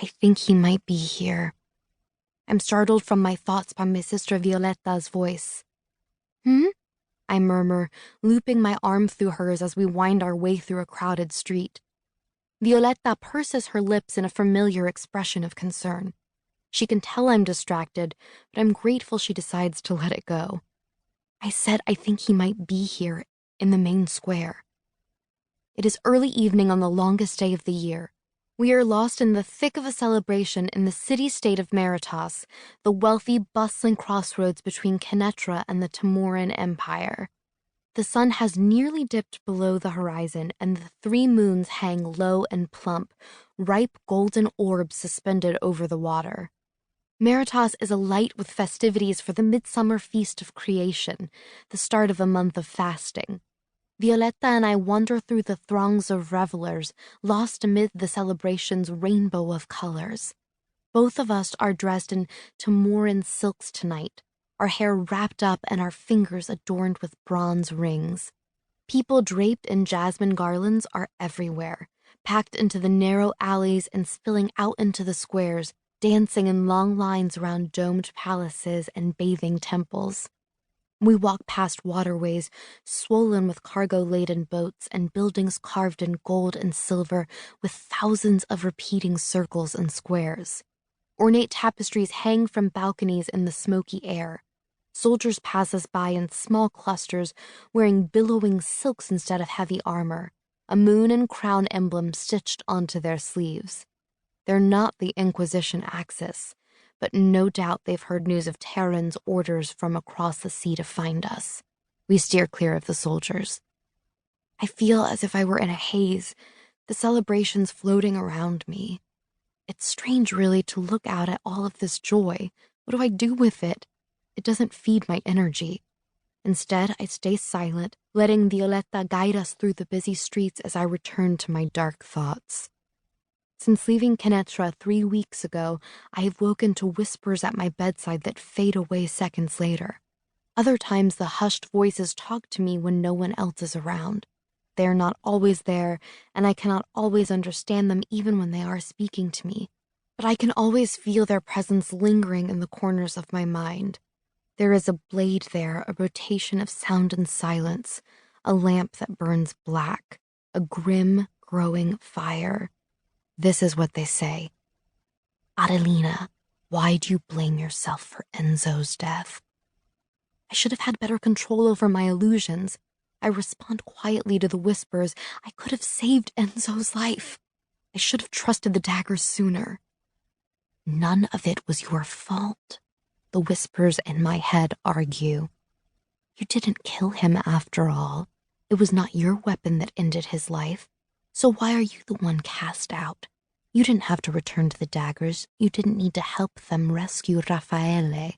I think he might be here. I'm startled from my thoughts by my sister Violetta's voice. Hmm? I murmur, looping my arm through hers as we wind our way through a crowded street. Violetta purses her lips in a familiar expression of concern. She can tell I'm distracted, but I'm grateful she decides to let it go. I said I think he might be here, in the main square. It is early evening on the longest day of the year. We are lost in the thick of a celebration in the city-state of Meritas, the wealthy, bustling crossroads between Kenettra and the Timuran Empire. The sun has nearly dipped below the horizon, and the 3 moons hang low and plump, ripe golden orbs suspended over the water. Meritas is alight with festivities for the midsummer feast of creation, the start of a month of fasting. Violetta and I wander through the throngs of revelers, lost amid the celebration's rainbow of colors. Both of us are dressed in Timuran silks tonight, our hair wrapped up and our fingers adorned with bronze rings. People draped in jasmine garlands are everywhere, packed into the narrow alleys and spilling out into the squares, dancing in long lines around domed palaces and bathing temples. We walk past waterways swollen with cargo-laden boats and buildings carved in gold and silver with thousands of repeating circles and squares. Ornate tapestries hang from balconies in the smoky air. Soldiers pass us by in small clusters wearing billowing silks instead of heavy armor, a moon and crown emblem stitched onto their sleeves. They're not the Inquisition Axis, but no doubt they've heard news of Teren's orders from across the sea to find us. We steer clear of the soldiers. I feel as if I were in a haze, the celebrations floating around me. It's strange, really, to look out at all of this joy. What do I do with it? It doesn't feed my energy. Instead, I stay silent, letting Violetta guide us through the busy streets as I return to my dark thoughts. Since leaving Kenettra 3 weeks ago, I have woken to whispers at my bedside that fade away seconds later. Other times, the hushed voices talk to me when no one else is around. They are not always there, and I cannot always understand them even when they are speaking to me. But I can always feel their presence lingering in the corners of my mind. There is a blade there, a rotation of sound and silence, a lamp that burns black, a grim, growing fire. This is what they say. Adelina, why do you blame yourself for Enzo's death? I should have had better control over my illusions. I respond quietly to the whispers. I could have saved Enzo's life. I should have trusted the daggers sooner. None of it was your fault, the whispers in my head argue. You didn't kill him after all. It was not your weapon that ended his life. So why are you the one cast out? You didn't have to return to the daggers. You didn't need to help them rescue Raffaele.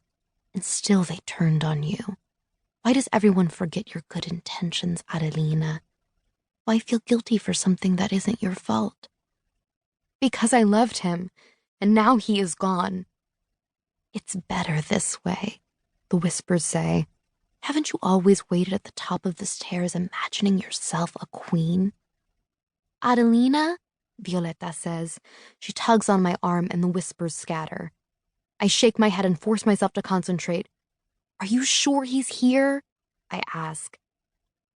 And still they turned on you. Why does everyone forget your good intentions, Adelina? Why feel guilty for something that isn't your fault? Because I loved him, and now he is gone. It's better this way, the whispers say. Haven't you always waited at the top of the stairs imagining yourself a queen? Adelina, Violetta says. She tugs on my arm and the whispers scatter. I shake my head and force myself to concentrate. Are you sure he's here? I ask.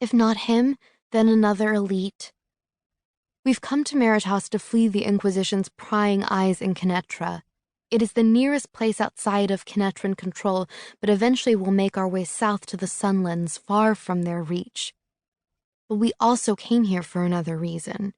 If not him, then another elite. We've come to Meritas to flee the Inquisition's prying eyes in Kenettra. It is the nearest place outside of Kenetran control, but eventually we'll make our way south to the Sunlands, far from their reach. But we also came here for another reason.